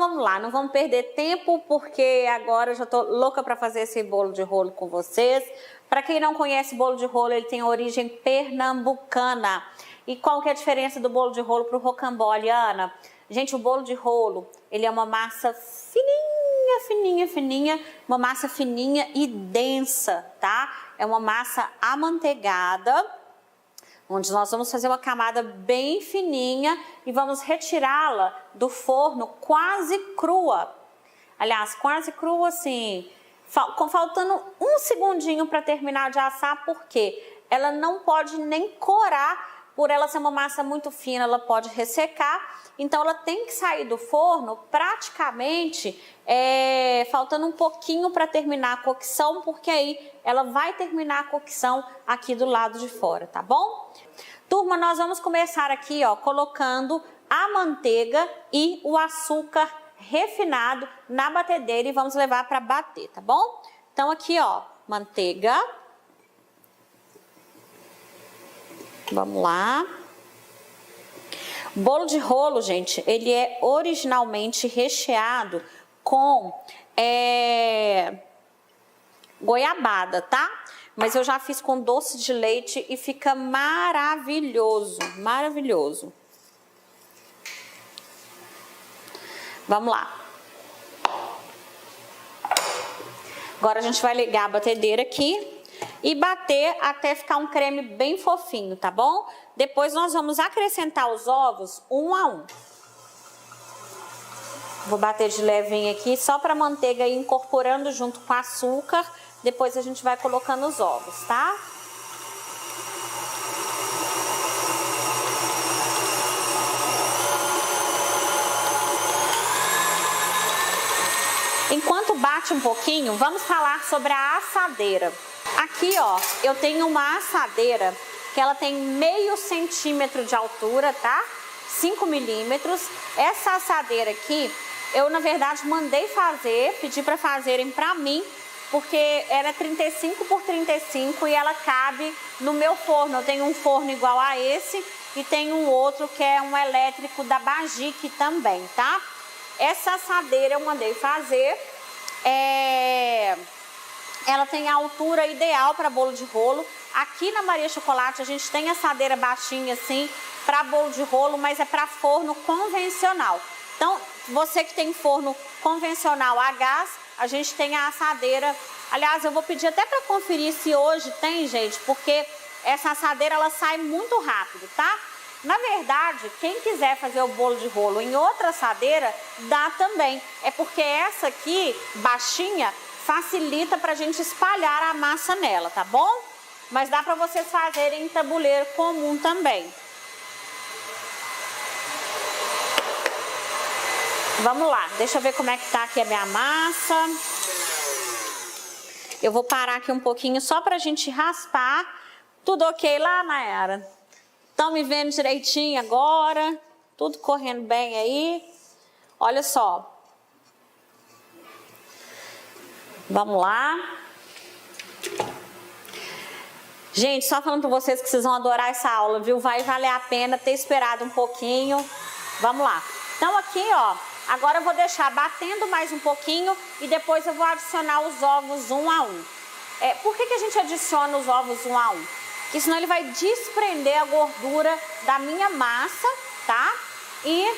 vamos lá, não vamos perder tempo, porque agora eu já tô louca para fazer esse bolo de rolo com vocês. Para quem não conhece, bolo de rolo, ele tem origem pernambucana. E qual que é a diferença do bolo de rolo para o rocambole, Ana? Gente, o bolo de rolo, ele é uma massa fininha, uma massa fininha e densa, tá? É uma massa amanteigada, onde nós vamos fazer uma camada bem fininha e vamos retirá-la do forno quase crua. Aliás, quase crua assim, faltando um segundinho para terminar de assar, porque ela não pode nem corar, por ela ser uma massa muito fina, ela pode ressecar, então ela tem que sair do forno praticamente faltando um pouquinho para terminar a cocção, porque aí ela vai terminar a cocção aqui do lado de fora, tá bom? Turma, nós vamos começar aqui, ó, colocando a manteiga e o açúcar refinado na batedeira e vamos levar para bater, tá bom? Então aqui, ó, manteiga. Vamos lá. Bolo de rolo, gente, ele é originalmente recheado com goiabada, tá? Mas eu já fiz com doce de leite e fica maravilhoso, maravilhoso. Vamos lá. Agora a gente vai ligar a batedeira aqui e bater até ficar um creme bem fofinho, tá bom? Depois nós vamos acrescentar os ovos um a um. Vou bater de levinho aqui só para a manteiga ir incorporando junto com o açúcar. Depois a gente vai colocando os ovos, tá? Enquanto bate um pouquinho, vamos falar sobre a assadeira. Aqui, ó, eu tenho uma assadeira que ela tem meio centímetro de altura, tá? 5 milímetros. Essa assadeira aqui, eu na verdade mandei fazer, pedi para fazerem para mim, porque ela é 35 por 35 e ela cabe no meu forno. Eu tenho um forno igual a esse e tenho um outro que é um elétrico da Bagic também, tá? Essa assadeira eu mandei fazer, ela tem a altura ideal para bolo de rolo. Aqui na Maria Chocolate a gente tem assadeira baixinha assim para bolo de rolo, mas é para forno convencional. Então, você que tem forno convencional a gás, a gente tem a assadeira. Aliás, eu vou pedir até para conferir se hoje tem, gente, porque essa assadeira ela sai muito rápido, tá? Na verdade, quem quiser fazer o bolo de rolo em outra assadeira, dá também. É porque essa aqui, baixinha, facilita pra gente espalhar a massa nela, tá bom? Mas dá pra vocês fazerem em tabuleiro comum também. Vamos lá, deixa eu ver como é que tá aqui a minha massa. Eu vou parar aqui um pouquinho só pra gente raspar. Tudo ok lá, Nayara? Estão me vendo direitinho agora? Tudo correndo bem aí? Olha só. Vamos lá. Gente, só falando para vocês que vocês vão adorar essa aula, viu? Vai valer a pena ter esperado um pouquinho. Vamos lá. Então aqui, ó, agora eu vou deixar batendo mais um pouquinho e depois eu vou adicionar os ovos um a um. Por que a gente adiciona os ovos um a um? Porque senão ele vai desprender a gordura da minha massa, tá? E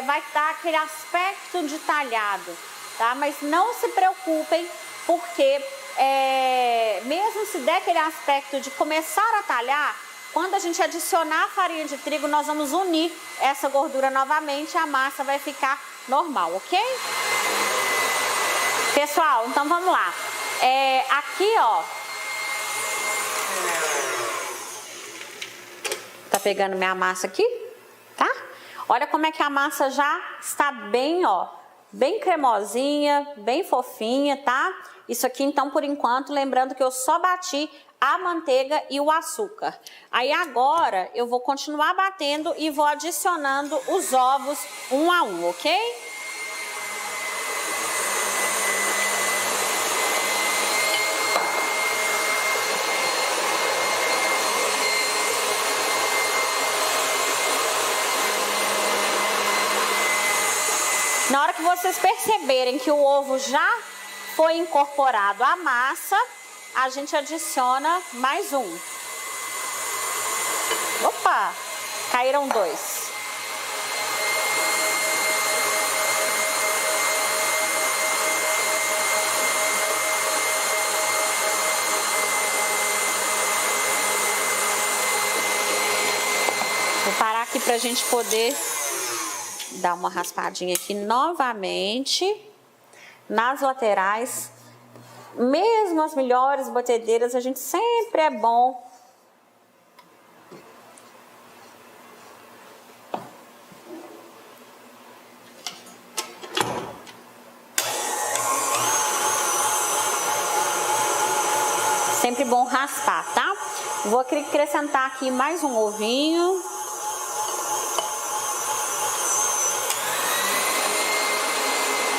vai dar aquele aspecto de talhado, tá? Mas não se preocupem, porque mesmo se der aquele aspecto de começar a talhar, quando a gente adicionar a farinha de trigo, nós vamos unir essa gordura novamente e a massa vai ficar normal, ok? Pessoal, então vamos lá. Aqui, ó, tá pegando minha massa aqui, tá? Olha como é que a massa já está bem, ó, bem cremosinha, bem fofinha, tá? Isso aqui, então, por enquanto, lembrando que eu só bati a manteiga e o açúcar. Aí agora eu vou continuar batendo e vou adicionando os ovos um a um, ok? Na vocês perceberem que o ovo já foi incorporado à massa, a gente adiciona mais um. Opa, caíram 2. Vou parar aqui para a gente poder dar uma raspadinha aqui novamente nas laterais. Mesmo as melhores batedeiras, a gente sempre é bom raspar, tá? Vou acrescentar aqui mais um ovinho.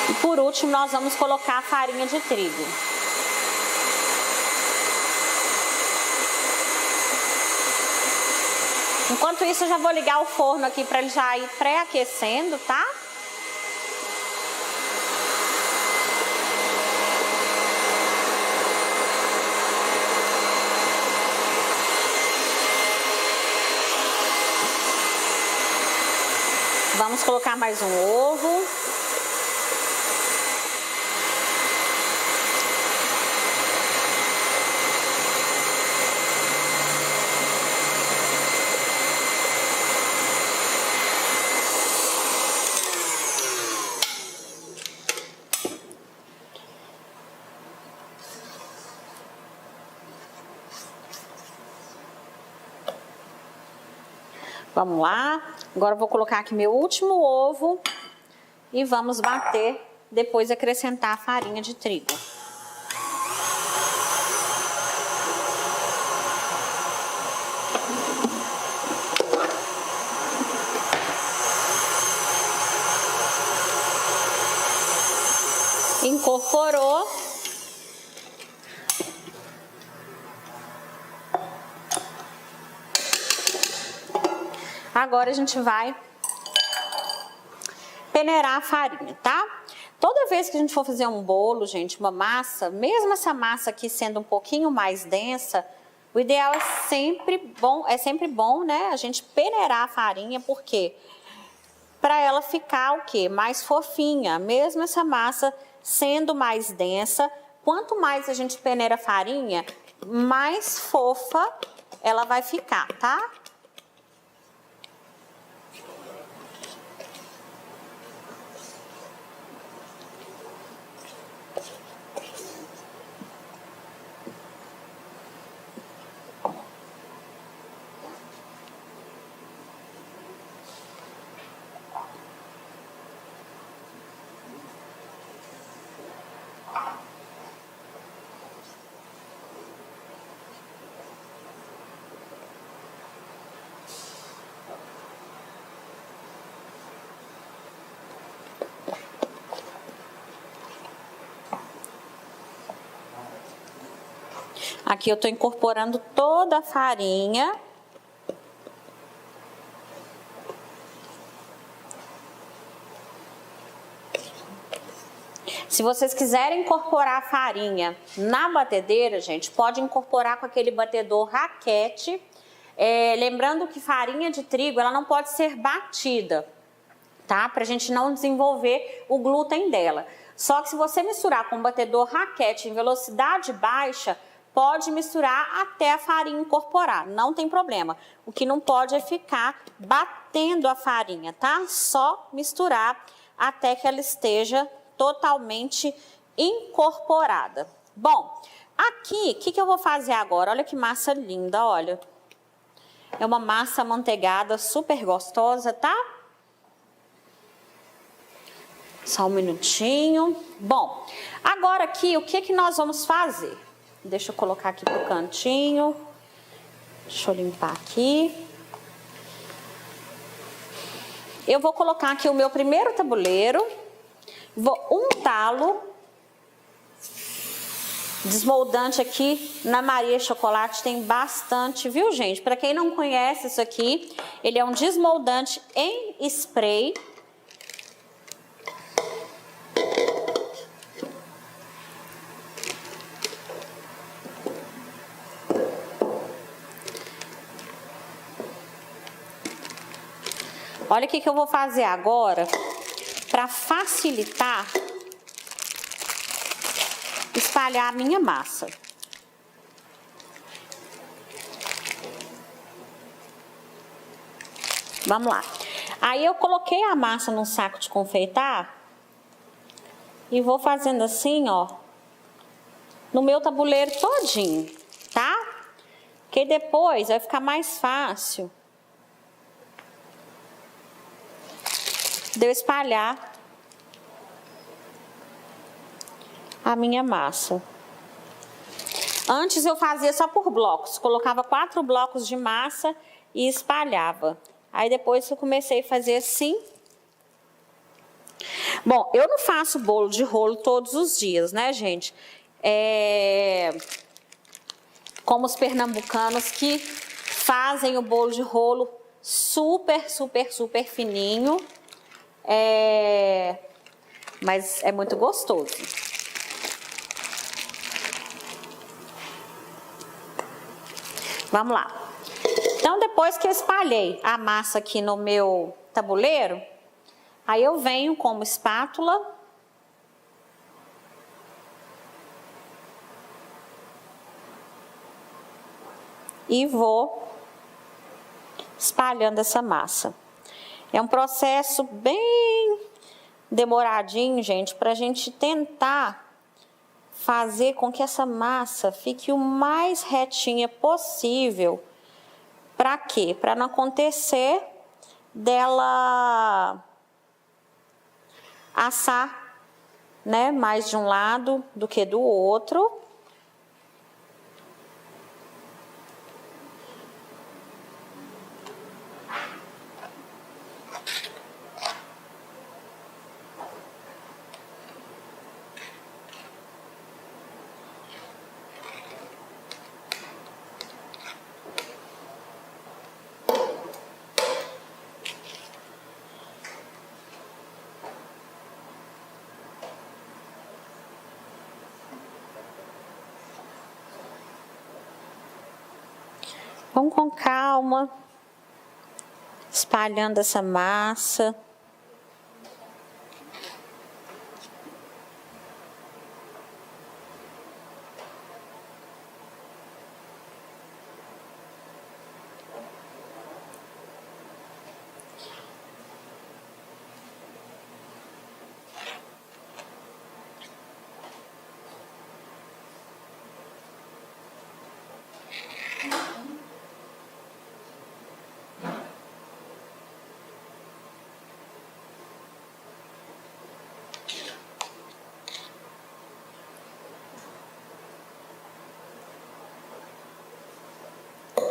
E por último, nós vamos colocar a farinha de trigo. Enquanto isso, eu já vou ligar o forno aqui para ele já ir pré-aquecendo, tá? Vamos colocar mais um ovo. Vamos lá, agora eu vou colocar aqui meu último ovo e vamos bater, depois acrescentar a farinha de trigo. Incorporou. Agora a gente vai peneirar a farinha, tá? Toda vez que a gente for fazer um bolo, gente, uma massa, mesmo essa massa aqui sendo um pouquinho mais densa, o ideal é sempre bom, né? A gente peneirar a farinha, por quê? Para ela ficar o quê? Mais fofinha. Mesmo essa massa sendo mais densa, quanto mais a gente peneira a farinha, mais fofa ela vai ficar, tá? Aqui eu tô incorporando toda a farinha. Se vocês quiserem incorporar a farinha na batedeira, gente, pode incorporar com aquele batedor raquete. Lembrando que farinha de trigo, ela não pode ser batida, tá? Pra gente não desenvolver o glúten dela. Só que se você misturar com um batedor raquete em velocidade baixa, pode misturar até a farinha incorporar, não tem problema. O que não pode é ficar batendo a farinha, tá? Só misturar até que ela esteja totalmente incorporada. Bom, aqui, o que eu vou fazer agora? Olha que massa linda, olha. É uma massa amanteigada super gostosa, tá? Só um minutinho. Bom, agora aqui, o que nós vamos fazer? Deixa eu colocar aqui pro cantinho. Deixa eu limpar aqui. Eu vou colocar aqui o meu primeiro tabuleiro. Vou untá-lo. Desmoldante aqui na Maria Chocolate tem bastante, viu, gente? Para quem não conhece isso aqui, ele é um desmoldante em spray. Olha o que eu vou fazer agora para facilitar espalhar a minha massa. Vamos lá. Aí eu coloquei a massa num saco de confeitar e vou fazendo assim, ó, no meu tabuleiro todinho, tá? Porque depois vai ficar mais fácil de eu espalhar a minha massa. Antes eu fazia só por blocos, colocava 4 blocos de massa e espalhava. Aí depois eu comecei a fazer assim. Bom, eu não faço bolo de rolo todos os dias, né, gente? Como os pernambucanos que fazem o bolo de rolo super, super, super fininho. Mas é muito gostoso. Vamos lá. Então, depois que eu espalhei a massa aqui no meu tabuleiro, aí eu venho com uma espátula e vou espalhando essa massa. É um processo bem demoradinho, gente, para a gente tentar fazer com que essa massa fique o mais retinha possível. Para quê? Para não acontecer dela assar, né, mais de um lado do que do outro. Vamos com calma, espalhando essa massa.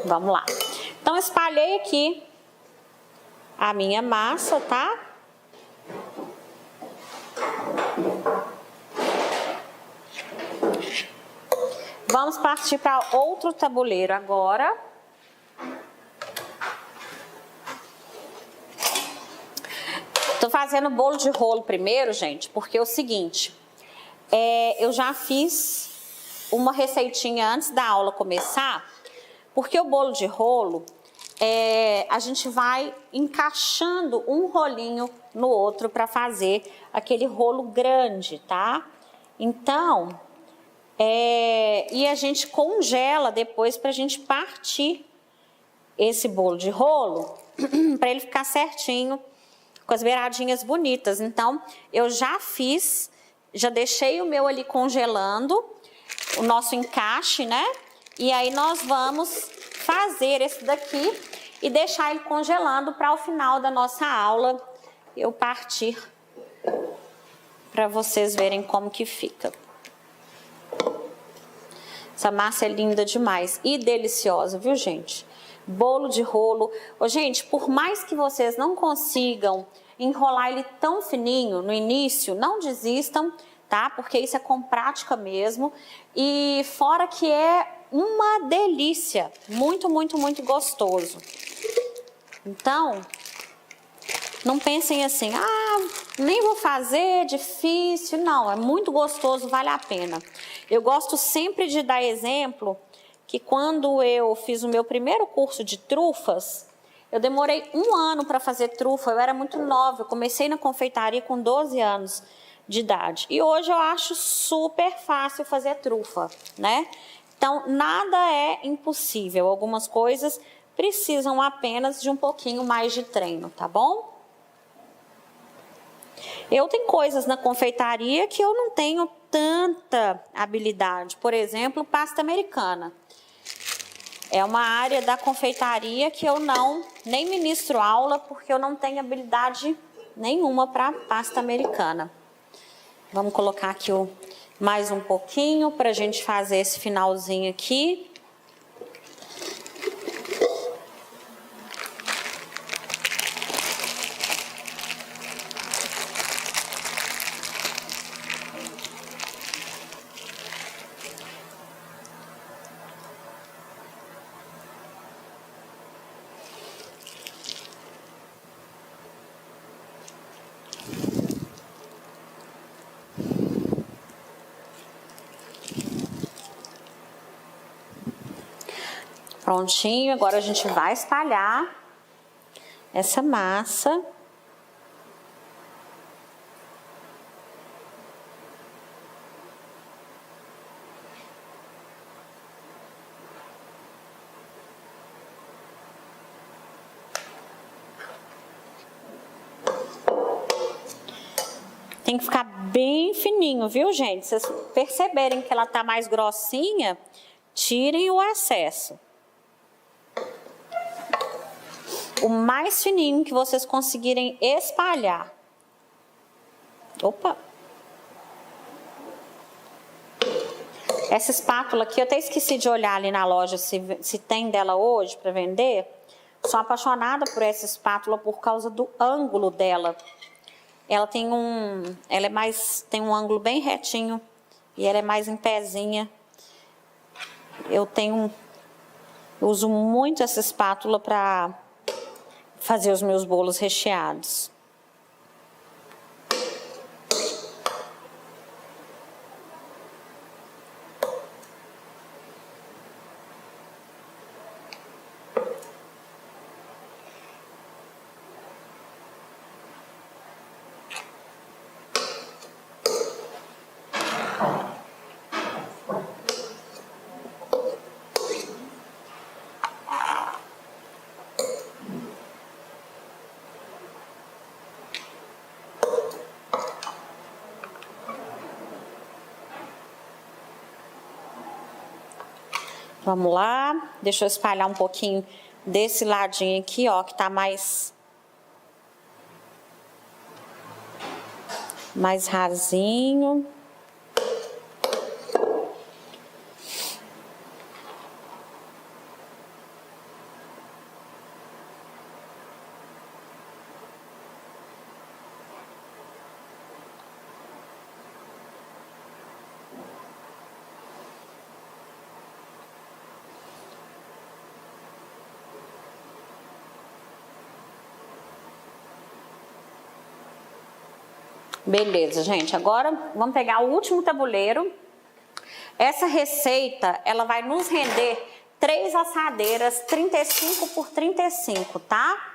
Vamos lá. Então, espalhei aqui a minha massa, tá? Vamos partir para outro tabuleiro agora. Tô fazendo bolo de rolo primeiro, gente, porque é o seguinte, eu já fiz uma receitinha antes da aula começar, porque o bolo de rolo, a gente vai encaixando um rolinho no outro para fazer aquele rolo grande, tá? Então, e a gente congela depois para a gente partir esse bolo de rolo, para ele ficar certinho, com as beiradinhas bonitas. Então, eu já fiz, já deixei o meu ali congelando, o nosso encaixe, né? E aí nós vamos fazer esse daqui e deixar ele congelando para o final da nossa aula eu partir para vocês verem como que fica. Essa massa é linda demais e deliciosa, viu, gente? Bolo de rolo. Ô, gente, por mais que vocês não consigam enrolar ele tão fininho no início, não desistam, tá? Porque isso é com prática mesmo. E fora que é uma delícia, muito, muito, muito gostoso. Então, não pensem assim, nem vou fazer, difícil. Não, é muito gostoso, vale a pena. Eu gosto sempre de dar exemplo que quando eu fiz o meu primeiro curso de trufas, Eu demorei 1 ano para fazer trufa, eu era muito nova, eu comecei na confeitaria com 12 anos de idade. E hoje eu acho super fácil fazer trufa, né? Então, nada é impossível. Algumas coisas precisam apenas de um pouquinho mais de treino, tá bom? Eu tenho coisas na confeitaria que eu não tenho tanta habilidade. Por exemplo, pasta americana. É uma área da confeitaria que eu nem ministro aula porque eu não tenho habilidade nenhuma para pasta americana. Vamos colocar aqui mais um pouquinho para a gente fazer esse finalzinho aqui. Prontinho, agora a gente vai espalhar essa massa. Tem que ficar bem fininho, viu, gente? Se vocês perceberem que ela tá mais grossinha, tirem o excesso. O mais fininho que vocês conseguirem espalhar. Opa! Essa espátula aqui, eu até esqueci de olhar ali na loja se tem dela hoje para vender. Sou apaixonada por essa espátula por causa do ângulo dela. Ela tem tem um ângulo bem retinho e ela é mais em pezinha. Eu uso muito essa espátula para fazer os meus bolos recheados. Vamos lá, deixa eu espalhar um pouquinho desse ladinho aqui, ó, que tá mais rasinho. Beleza, gente. Agora vamos pegar o último tabuleiro. Essa receita, ela vai nos render 3 assadeiras 35 por 35, tá?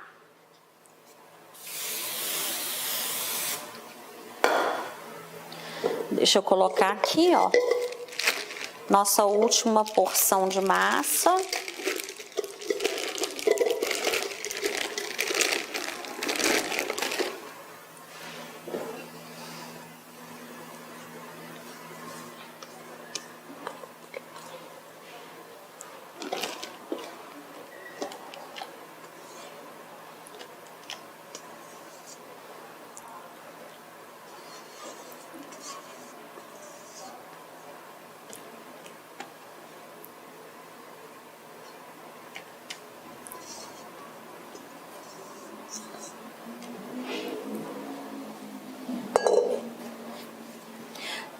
Deixa eu colocar aqui, ó, nossa última porção de massa.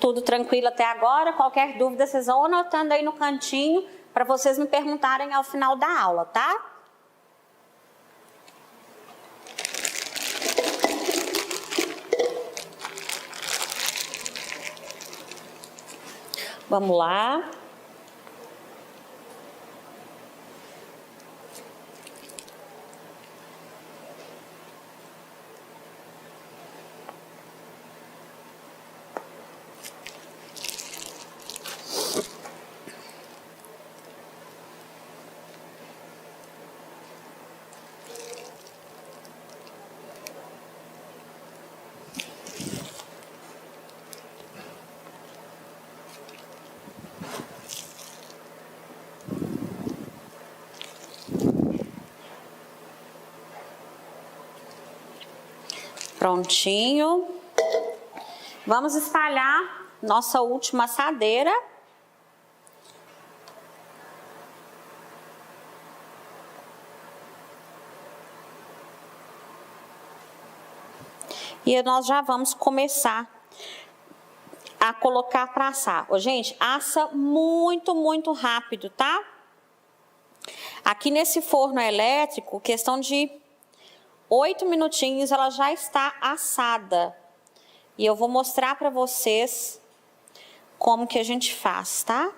Tudo tranquilo até agora? Qualquer dúvida, vocês vão anotando aí no cantinho para vocês me perguntarem ao final da aula, tá? Vamos lá. Prontinho. Vamos espalhar nossa última assadeira. E nós já vamos começar a colocar para assar. Ô, gente, assa muito, muito rápido, tá? Aqui nesse forno elétrico, questão de 8 minutinhos, ela já está assada. E eu vou mostrar para vocês como que a gente faz, tá?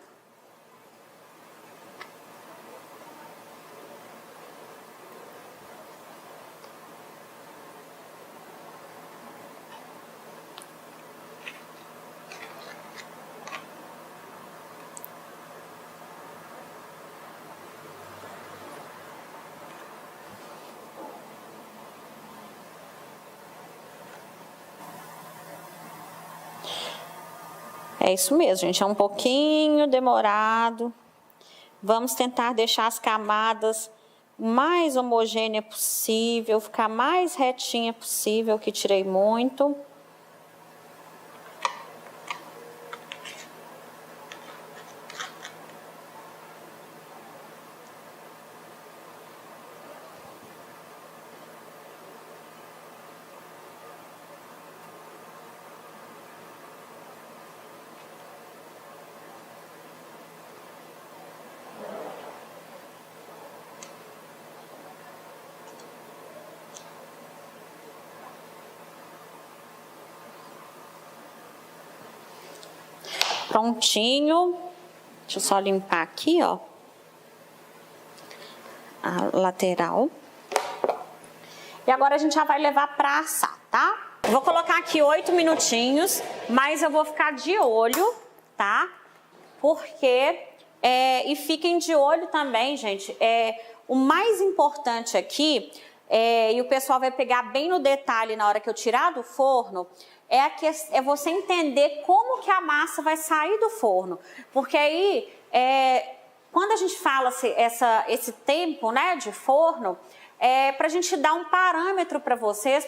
É isso mesmo, gente, é um pouquinho demorado. Vamos tentar deixar as camadas mais homogênea possível, ficar mais retinha possível, que tirei muito. Prontinho. Deixa eu só limpar aqui, ó, a lateral. E agora a gente já vai levar para assar, tá? Vou colocar aqui 8 minutinhos, mas eu vou ficar de olho, tá? Porque, e fiquem de olho também, gente, o mais importante aqui, e o pessoal vai pegar bem no detalhe na hora que eu tirar do forno, é você entender como que a massa vai sair do forno. Porque aí, quando a gente fala esse tempo, né, de forno, para a gente dar um parâmetro para vocês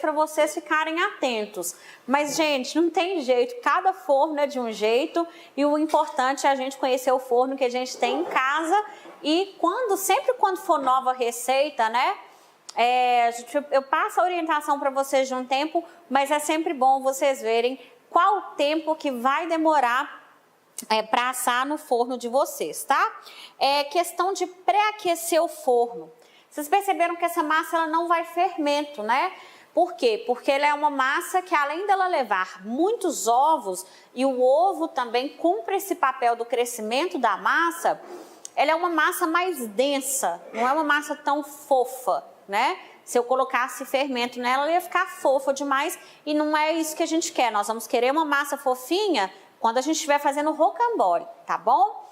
ficarem atentos. Mas, gente, não tem jeito, cada forno é de um jeito e o importante é a gente conhecer o forno que a gente tem em casa e sempre quando for nova receita, né, eu passo a orientação para vocês de um tempo, mas é sempre bom vocês verem qual o tempo que vai demorar para assar no forno de vocês, tá? É questão de pré-aquecer o forno. Vocês perceberam que essa massa ela não vai fermento, né? Por quê? Porque ela é uma massa que, além dela levar muitos ovos, e o ovo também cumpre esse papel do crescimento da massa, ela é uma massa mais densa, não é uma massa tão fofa, né? Se eu colocasse fermento nela, ela ia ficar fofa demais e não é isso que a gente quer. Nós vamos querer uma massa fofinha quando a gente estiver fazendo rocambole, tá bom?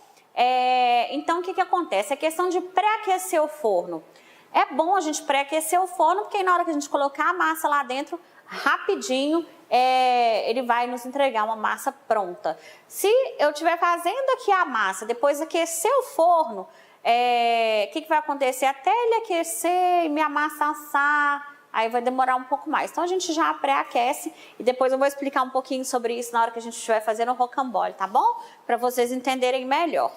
Então, o que acontece? É questão de pré-aquecer o forno. É bom a gente pré-aquecer o forno, porque aí na hora que a gente colocar a massa lá dentro, rapidinho, ele vai nos entregar uma massa pronta. Se eu estiver fazendo aqui a massa, depois aquecer o forno, o que vai acontecer? Até ele aquecer e minha massa assar, aí vai demorar um pouco mais. Então a gente já pré-aquece e depois eu vou explicar um pouquinho sobre isso na hora que a gente estiver fazendo o rocambole, tá bom? Para vocês entenderem melhor.